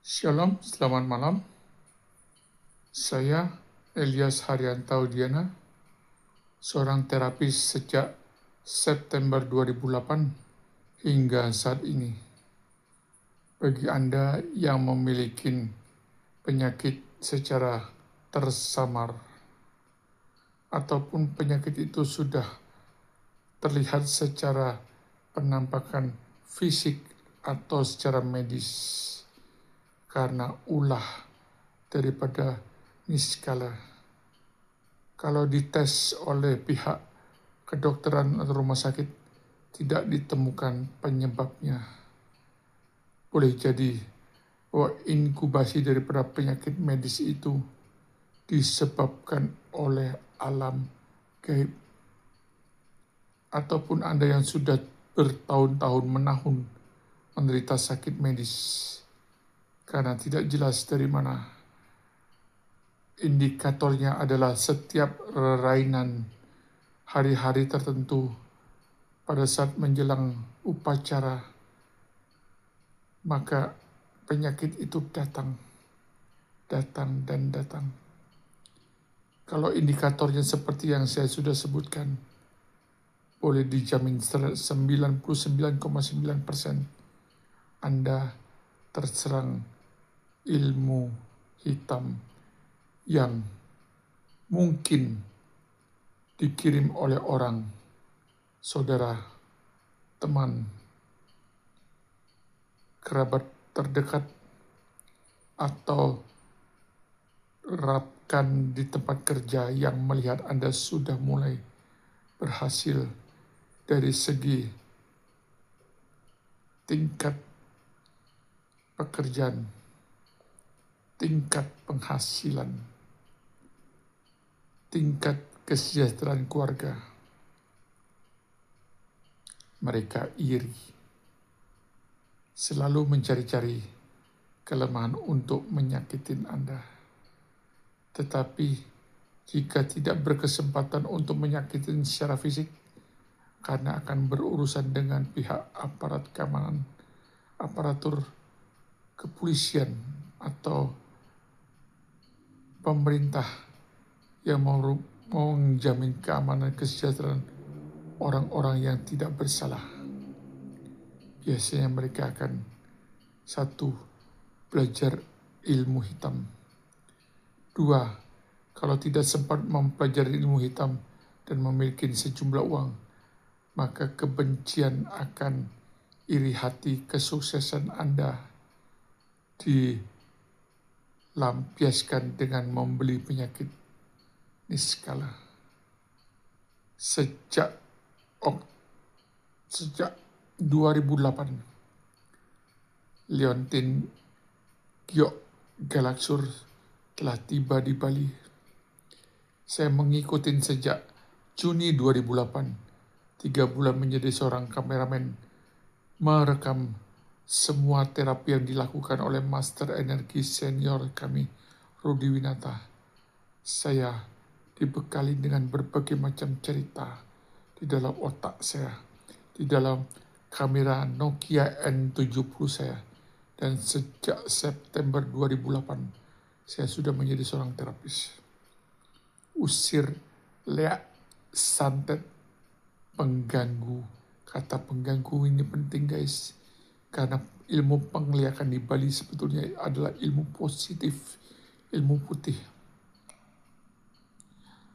Shalom, selamat malam. Saya Elias Haryantaudiana, seorang terapis sejak September 2008 hingga saat ini. Bagi Anda yang memiliki penyakit secara tersamar, ataupun penyakit itu sudah terlihat secara penampakan fisik atau secara medis, karena ulah daripada niskala. Kalau dites oleh pihak kedokteran atau rumah sakit tidak ditemukan penyebabnya, boleh jadi bahwa inkubasi daripada penyakit medis itu disebabkan oleh alam gaib. Ataupun Anda yang sudah bertahun-tahun menahun menderita sakit medis karena tidak jelas dari mana. Indikatornya adalah setiap rainan hari-hari tertentu pada saat menjelang upacara, maka penyakit itu datang dan datang. Kalau indikatornya seperti yang saya sudah sebutkan, boleh dijamin 99,9% Anda terserang ilmu hitam yang mungkin dikirim oleh orang, saudara, teman, kerabat terdekat, atau rekan di tempat kerja yang melihat Anda sudah mulai berhasil dari segi tingkat pekerjaan, tingkat penghasilan, tingkat kesejahteraan keluarga. Mereka iri, selalu mencari-cari kelemahan untuk menyakitin Anda. Tetapi jika tidak berkesempatan untuk menyakitin secara fisik, karena akan berurusan dengan pihak aparat keamanan, aparatur kepolisian, atau pemerintah yang mau menjamin keamanan kesejahteraan orang-orang yang tidak bersalah. Biasanya mereka akan belajar ilmu hitam. 2, kalau tidak sempat mempelajari ilmu hitam dan memiliki sejumlah uang, maka kebencian akan iri hati kesuksesan Anda dilampiaskan dengan membeli penyakit niskala. Sejak 2008, Leontin Gyok Galaksur telah tiba di Bali. Saya mengikuti sejak Juni 2008, 3 bulan menjadi seorang kameramen, merekam semua terapi yang dilakukan oleh master energi senior kami, Rudi Winata. Saya dibekali dengan berbagai macam cerita di dalam otak saya, di dalam kamera Nokia N70 saya. Dan sejak September 2008, saya sudah menjadi seorang terapis. Usir, leak, santet, pengganggu. Kata pengganggu ini penting guys, karena ilmu penglihakan di Bali sebetulnya adalah ilmu positif, ilmu putih.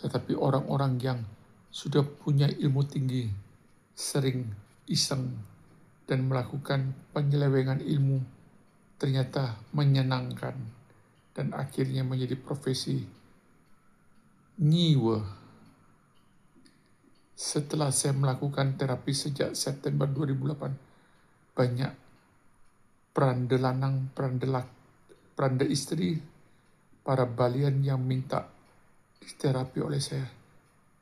Tetapi orang-orang yang sudah punya ilmu tinggi sering iseng dan melakukan penyelewengan ilmu, ternyata menyenangkan dan akhirnya menjadi profesi nyiwe. Setelah saya melakukan terapi sejak September 2008, banyak peranda lanang, peranda istri, para balian yang minta diterapi oleh saya.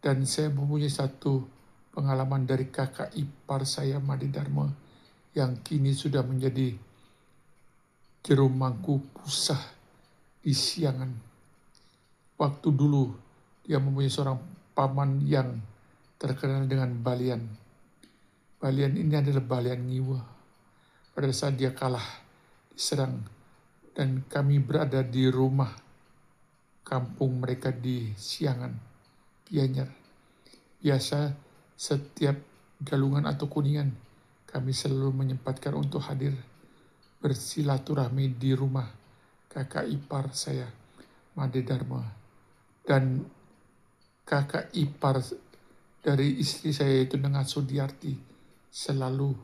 Dan saya mempunyai satu pengalaman dari kakak ipar saya, Madi Dharma, yang kini sudah menjadi jero mangku pusah di Siangan. Waktu dulu dia mempunyai seorang paman yang terkenal dengan balian. Balian ini adalah balian nyiwa. Pada saat dia kalah diserang dan kami berada di rumah kampung mereka di Siangan, Gianyar. Biasa setiap Galungan atau Kuningan, kami selalu menyempatkan untuk hadir bersilaturahmi di rumah kakak ipar saya, Made Dharma. Dan kakak ipar dari istri saya itu dengan Sudiarti selalu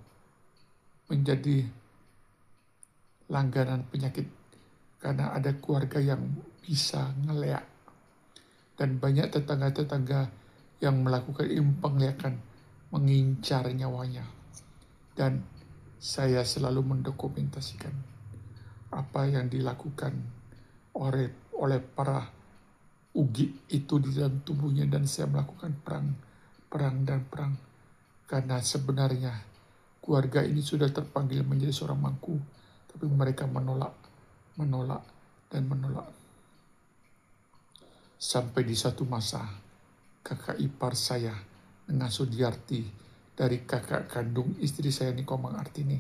menjadi langganan penyakit karena ada keluarga yang bisa ngeleak dan banyak tetangga-tetangga yang melakukan ilmu penglihakan mengincar nyawanya. Dan saya selalu mendokumentasikan apa yang dilakukan oleh para ugi itu di dalam tubuhnya, dan saya melakukan perang karena sebenarnya keluarga ini sudah terpanggil menjadi seorang mangku, tapi mereka menolak sampai di satu masa kakak ipar saya dengan Sudiarti dari kakak kandung istri saya Niko Mangartini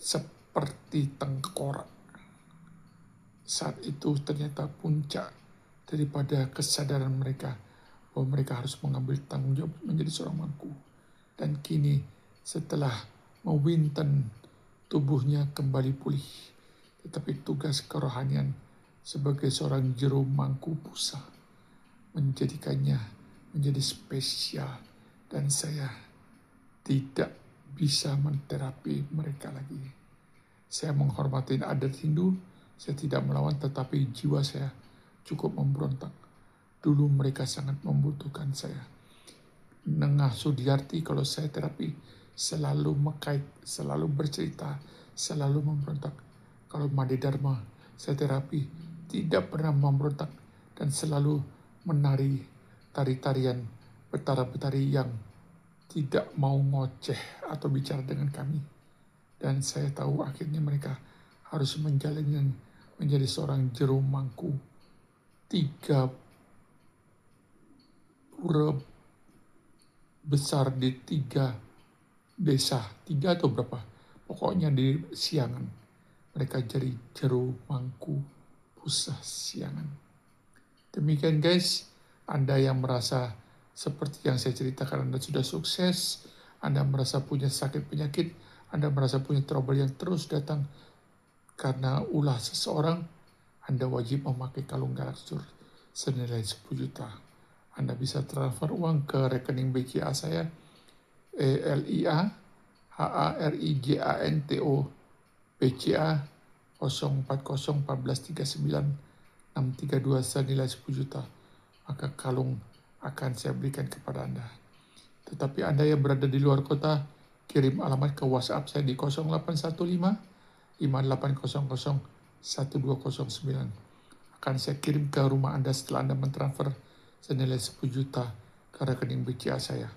seperti tengkorak. Saat itu ternyata puncak daripada kesadaran mereka bahwa mereka harus mengambil tanggung jawab menjadi seorang mangku. Dan kini setelah mewinten tubuhnya kembali pulih, tetapi tugas kerohanian sebagai seorang jero mangku pusa menjadikannya menjadi spesial, dan saya tidak bisa menterapi mereka lagi. Saya menghormati adat Hindu, saya tidak melawan, tetapi jiwa saya cukup memberontak. Dulu mereka sangat membutuhkan saya. Nengah Sudiarti kalau saya terapi selalu mekait, selalu bercerita, selalu memberontak. Kalau Made Dharma saya terapi tidak pernah memberontak dan selalu menari tari-tarian betara-betari yang tidak mau ngoceh atau bicara dengan kami. Dan saya tahu akhirnya mereka harus menjalani menjadi seorang jero mangku. 3 pura besar di 3 desa, 3 atau berapa, pokoknya di Siangan. Mereka jadi jero mangku pusa Siangan. Demikian guys, Anda yang merasa seperti yang saya ceritakan, Anda sudah sukses, Anda merasa punya sakit penyakit, Anda merasa punya trouble yang terus datang karena ulah seseorang, Anda wajib memakai kalung galaksur senilai 10 juta. Anda bisa transfer uang ke rekening BCA saya, ELIA HARIGANTO BCA 0401439 senilai 10 juta. Maka kalung akan saya berikan kepada Anda. Tetapi Anda yang berada di luar kota, kirim alamat ke WhatsApp saya di 0815 5800 1209. Akan saya kirim ke rumah Anda setelah Anda mentransfer senilai 10 juta ke rekening BCA saya.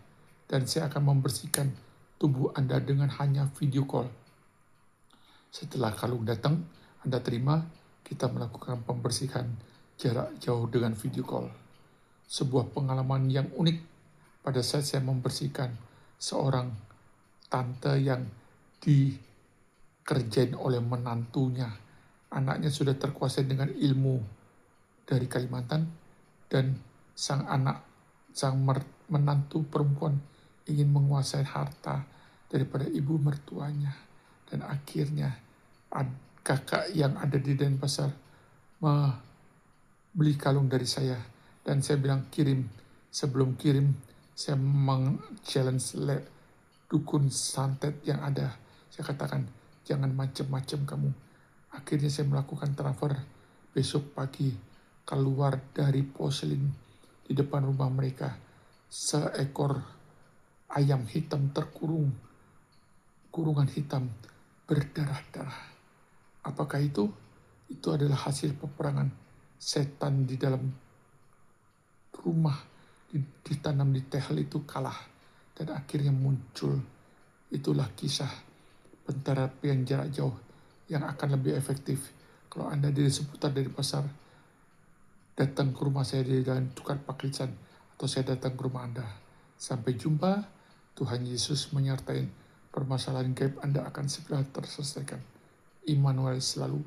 Dan saya akan membersihkan tubuh Anda dengan hanya video call. Setelah kalung datang, Anda terima, kita melakukan pembersihan jarak jauh dengan video call. Sebuah pengalaman yang unik pada saat saya membersihkan seorang tante yang dikerjain oleh menantunya. Anaknya sudah terkuasai dengan ilmu dari Kalimantan, dan sang menantu perempuan ingin menguasai harta daripada ibu mertuanya. Dan akhirnya kakak yang ada di Denpasar beli kalung dari saya. Dan saya bilang kirim. Sebelum kirim, saya challenge dukun santet yang ada. Saya katakan, jangan macam-macam kamu. Akhirnya saya melakukan transfer. Besok pagi keluar dari poselin di depan rumah mereka seekor ayam hitam terkurung, kurungan hitam berdarah-darah. Apakah itu? Itu adalah hasil peperangan setan di dalam rumah, ditanam di tehel itu kalah dan akhirnya muncul. Itulah kisah penterapian jarak jauh yang akan lebih efektif. Kalau Anda di seputar dari pasar, datang ke rumah saya di Jalan Tukar Paklisan, atau saya datang ke rumah Anda. Sampai jumpa. Tuhan Yesus menyertai. Permasalahan gaib Anda akan segera terselesaikan. Immanuel selalu